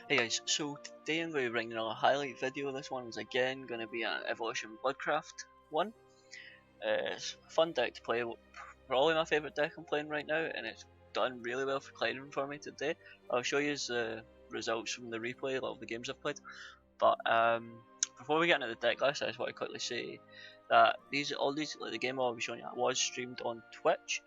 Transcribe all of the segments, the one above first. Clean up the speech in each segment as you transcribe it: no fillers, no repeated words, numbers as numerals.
Hey guys, so today I'm going to be bringing a highlight video. This one is again going to be an Evolution Bloodcraft one. It's a fun deck to play, probably my favourite deck I'm playing right now, and it's done really well for clearing for me today. I'll show you the results from the replay of the games I've played. But before we get into the deck list, I just want to quickly say that the game I'll be showing you was streamed on Twitch.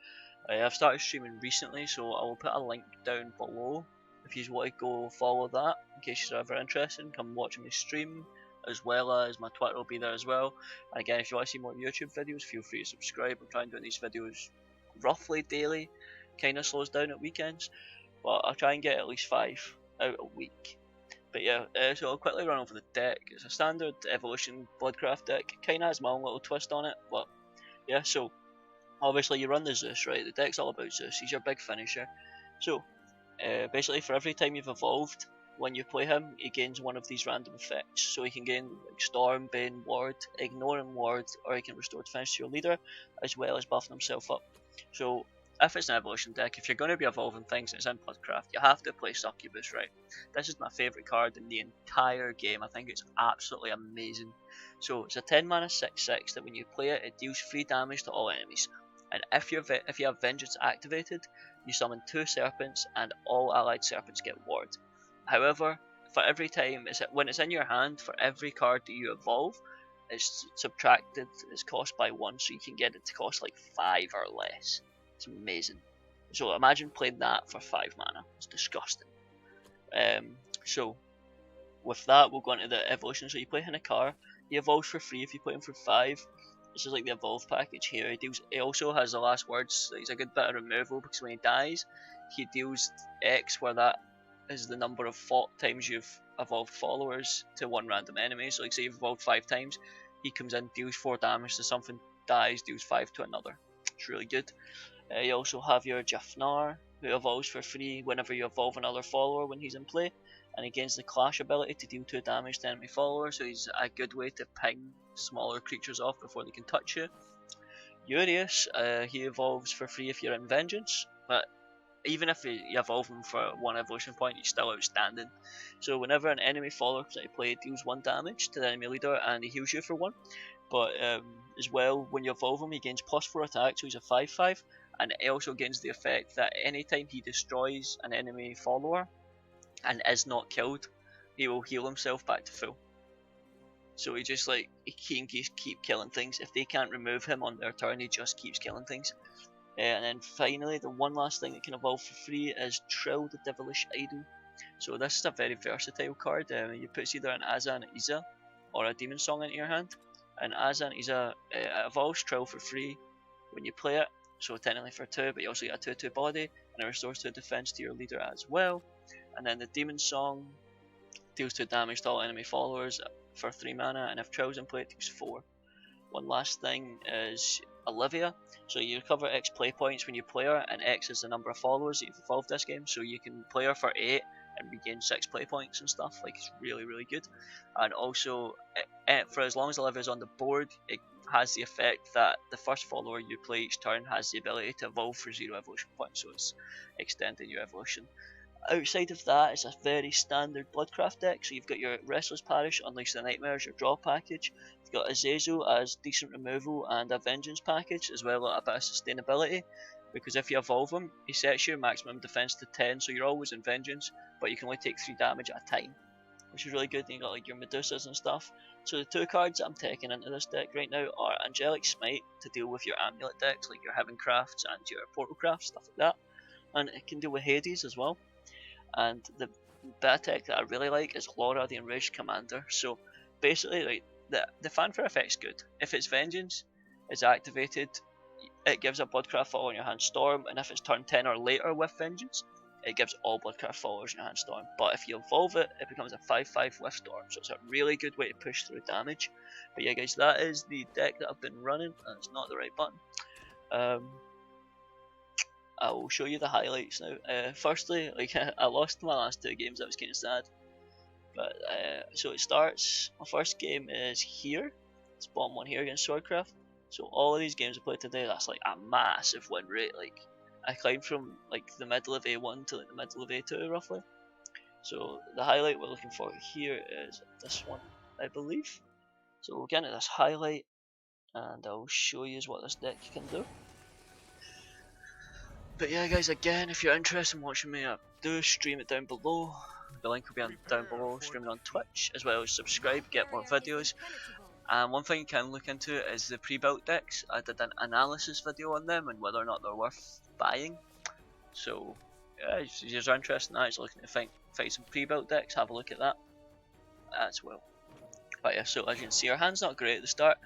I've started streaming recently, so I will put a link down below if you want to go follow that in case you're ever interested. Come watch me stream, as well as my Twitter will be there as well. And again, if you want to see more YouTube videos, feel free to subscribe. I'm trying to do these videos roughly daily, kind of slows down at weekends, but I'll try and get at least 5 out a week. But yeah, so I'll quickly run over the deck. It's a standard Evolution Bloodcraft deck, kind of has my own little twist on it, but yeah, so obviously you run the Zeus, right? The deck's all about Zeus, he's your big finisher. So basically for every time you've evolved, when you play him, he gains one of these random effects. So he can gain like Storm, Bane, Ward, Ignore and Ward, or he can restore defense to your leader, as well as buffing himself up. So if it's an evolution deck, if you're going to be evolving things and it's in Bloodcraft, you have to play Succubus, right? This is my favourite card in the entire game. I think it's absolutely amazing. So it's a 10 mana 6/6 that when you play it, it deals 3 damage to all enemies. And if you have Vengeance activated, you summon 2 serpents and all allied serpents get ward. However, for every time when it's in your hand, for every card that you evolve, it's subtracted its cost by 1, so you can get it to cost like 5 or less. It's amazing. So imagine playing that for 5 mana. It's disgusting. So with that, we'll go into the evolution. So you play Havencraft, he evolves for free if you play him for 5. This is like the evolve package here. He also has the last words. So he's a good bit of removal because when he dies, he deals X, where that is the number of times you've evolved followers to one random enemy. So like say you've evolved 5 times, he comes in, deals 4 damage to something, dies, deals 5 to another. It's really good. You also have your Jafnar, who evolves for free whenever you evolve another follower when he's in play, and he gains the Clash ability to deal 2 damage to enemy followers, so he's a good way to ping smaller creatures off before they can touch you. Urius, he evolves for free if you're in Vengeance, but even if you evolve him for 1 evolution point, he's still outstanding. So whenever an enemy follower comes into play, it deals 1 damage to the enemy leader and he heals you for 1. But as well, when you evolve him, he gains +4 attack, so he's a 5/5, and it also gains the effect that anytime he destroys an enemy follower and is not killed, he will heal himself back to full. So he just he can keep killing things. If they can't remove him on their turn, he just keeps killing things. And then finally, the one last thing that can evolve for free is Trill the Devilish Idol. So this is a very versatile card. You put either an Aza and Iza or a Demon Song into your hand. And Aza and Iza evolves Trill for free when you play it. So technically for 2, but you also get a 2/2 body, and it restores 2 defense to your leader as well. And then the Demon Song deals 2 damage to all enemy followers for 3 mana, and if Trill's in play, it deals 4. One last thing is Olivia. So you recover X play points when you play her, and X is the number of followers that you've evolved this game, so you can play her for 8 and regain 6 play points and stuff. Like, it's really, really good. And also, for as long as Olivia's on the board, it has the effect that the first follower you play each turn has the ability to evolve for 0 evolution points, so it's extending your evolution. Outside of that, it's a very standard Bloodcraft deck. So you've got your Restless Parish, Unleash the Nightmares, your draw package. You've got Azazel as decent removal and a Vengeance package, as well as a bit of sustainability. Because if you evolve him, he sets your maximum defense to 10, so you're always in Vengeance, but you can only take 3 damage at a time, which is really good. And you got like your Medusas and stuff. So the 2 cards that I'm taking into this deck right now are Angelic Smite to deal with your amulet decks, like your Havencrafts and your Portalcrafts, stuff like that. And it can deal with Hades as well. And the bit of tech that I really like is Laura the Enraged Commander. So basically, like the fanfare effect's good. If it's Vengeance is activated, it gives a Bloodcraft follower in your hand Storm, and if it's turn 10 or later with Vengeance, it gives all Bloodcraft followers in your hand Storm. But if you evolve it, it becomes a 5/5 with Storm, so it's a really good way to push through damage. But yeah guys, that is the deck that I've been running, and it's not the right button. I will show you the highlights now. Firstly, I lost my last 2 games. That was kind of sad. But so it starts. My first game is here. It's bottom one here against Swordcraft. So all of these games I played today, that's like a massive win rate. Like I climbed from like the middle of A1 to like the middle of A2 roughly. So the highlight we're looking for here is this one, I believe. So we'll get into this highlight and I'll show you what this deck can do. But yeah guys, again, if you're interested in watching me, do stream it down below. The link will be down below, streaming on Twitch, as well as subscribe, get more videos. And one thing you can look into is the pre-built decks. I did an analysis video on them and whether or not they're worth buying. So yeah, if you're interested in that, just looking to find some pre-built decks, have a look at that as well. But yeah, so as you can see, our hand's not great at the start.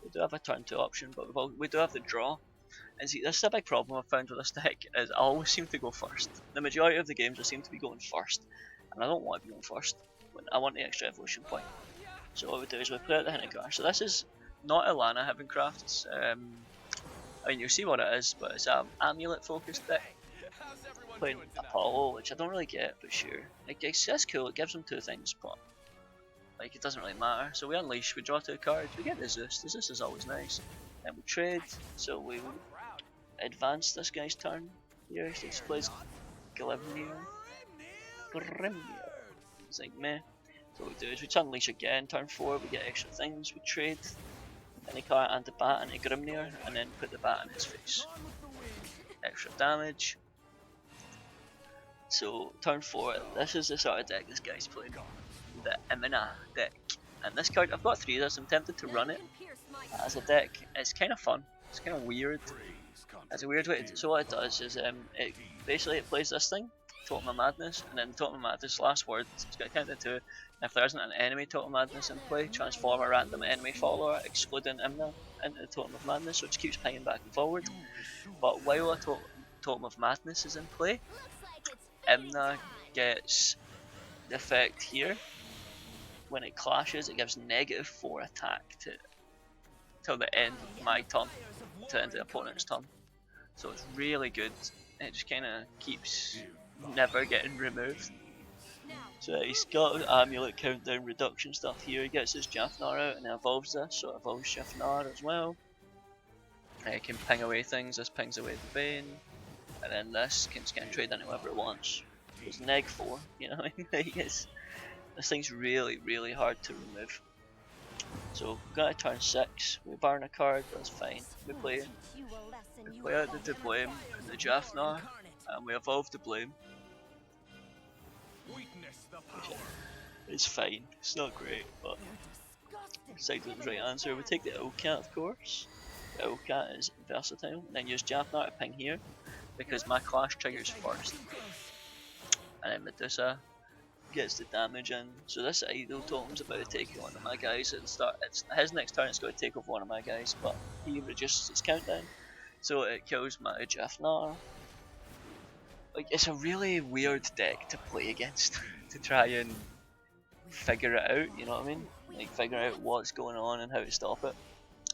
We do have a turn 2 option, but we do have the draw. And see, this is a big problem I've found with this deck, is I always seem to go first. The majority of the games I seem to be going first, and I don't want to be going first. I want the extra evolution point. So what we do is we play out the Havencraft. So this is not a Lana Havencraft. It's, I mean, you'll see what it is, but it's an amulet focused deck. Playing Apollo, which I don't really get, but sure. It's cool, it gives them 2 things, but like it doesn't really matter. So we unleash, we draw 2 cards, we get the Zeus. The Zeus is always nice. Then we trade, so we advance this guy's turn. Here he plays Grimnir. It's like meh. So what we do is we unleash again, turn 4, we get extra things, we trade any card and the bat into Grimnir, and then put the bat in his face. Extra damage. So turn 4, this is the sort of deck this guy's playing. The Imina deck. And this card, I've got 3 of this, I'm tempted to run it as a deck. It's kind of fun, it's kind of weird. It's a weird way to, so what it does is it plays this thing, Totem of Madness, and then Totem of Madness, last word, it's got to count to 2. And if there isn't an enemy Totem of Madness in play, transform a random enemy follower, excluding Imina, into the Totem of Madness, so it just keeps pinging back and forward. But while a Totem of Madness is in play, Imina gets the effect here. When it clashes, it gives -4 attack till the end of my turn, to the end of the opponent's turn. So it's really good. It just kind of keeps never getting removed. So he's got amulet countdown reduction stuff here. He gets his Jafnar out and evolves this, so it evolves Jafnar as well. He can ping away things. This pings away the Bane, and then this can trade into whoever it wants. It's -4, you know what I mean? This thing's really hard to remove. So we've got a turn 6, we burn a card, that's fine. We play out the Blame and the Jafnar, and we evolve the Blame. It's fine, it's not great, but decided it was the right answer. We take the Illcat, of course. The Illcat is versatile, and then use Jafnar to ping here, because my clash triggers first. And then Medusa gets the damage in. So this idol totem's about to take one of my guys at the start. It's his next turn, it's going to take over one of my guys, but he reduces his countdown, so it kills my Jafnar. Like, it's a really weird deck to play against to try and figure it out, you know what I mean? Like, figure out what's going on and how to stop it.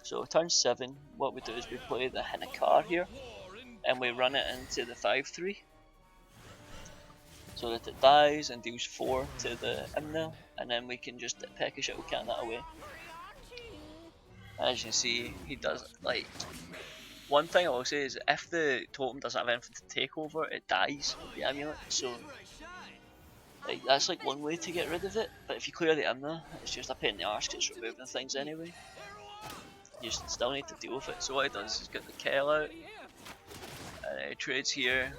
So turn 7, what we do is we play the Havencraft here, and we run it into the 5/3. So that it dies and deals 4 to the Imina, and then we can just peck a Shadowverse that away. As you can see, he does, like, one thing I will say is if the totem doesn't have anything to take over, it dies with the amulet, so like, that's like one way to get rid of it, but if you clear the Imina, it's just a pain in the arse because it's removing things anyway. You still need to deal with it, so what he does is get the Kel out, and he trades here.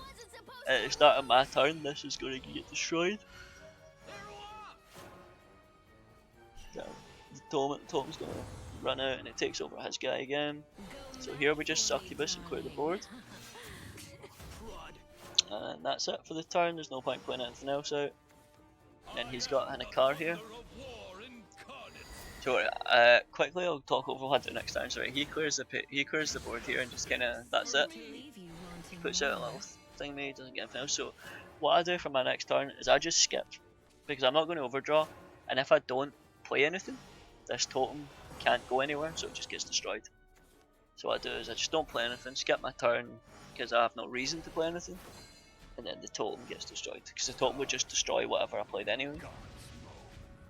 At the start of my turn, this is going to get destroyed. The totem's going to run out and it takes over his guy again. So here we just succubus and clear the board. And that's it for the turn, there's no point putting anything else out. And he's got Havencraft here. So quickly I'll talk over what I do next turn. Sorry, he clears the board here and just kinda, that's it. He puts out a little thing made, doesn't get anything else. So what I do for my next turn is I just skip, because I'm not going to overdraw, and if I don't play anything, this totem can't go anywhere, so it just gets destroyed. So what I do is I just don't play anything, skip my turn, because I have no reason to play anything, and then the totem gets destroyed, because the totem would just destroy whatever I played anyway.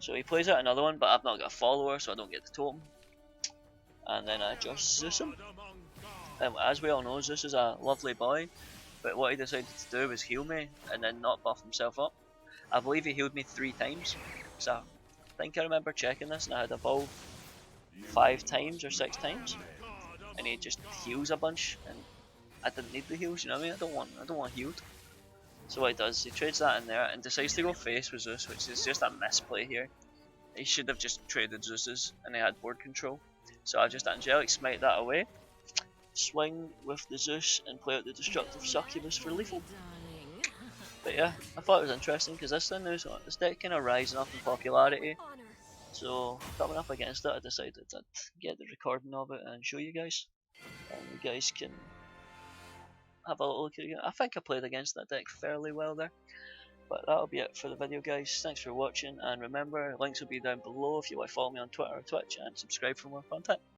So he plays out another one, but I've not got a follower, so I don't get the totem, and then I just Zeus him. And as we all know, Zeus is a lovely boy, but what he decided to do was heal me and then not buff himself up. I believe he healed me 3 times. So I think I remember checking this and I had evolved 5 times or 6 times. And he just heals a bunch and I didn't need the heals, you know what I mean? I don't want healed. So what he does, he trades that in there and decides to go face with Zeus, which is just a misplay here. He should have just traded Zeus's and he had board control. So I just Angelic Smite that away, swing with the Zeus and play out the Destructive Succubus for lethal. But yeah, I thought it was interesting because this deck kind of rising up in popularity. So coming up against it, I decided I'd get the recording of it and show you guys. And you guys can have a little look at it. I think I played against that deck fairly well there. But that'll be it for the video, guys. Thanks for watching, and remember, links will be down below if you want to follow me on Twitter or Twitch, and subscribe for more content.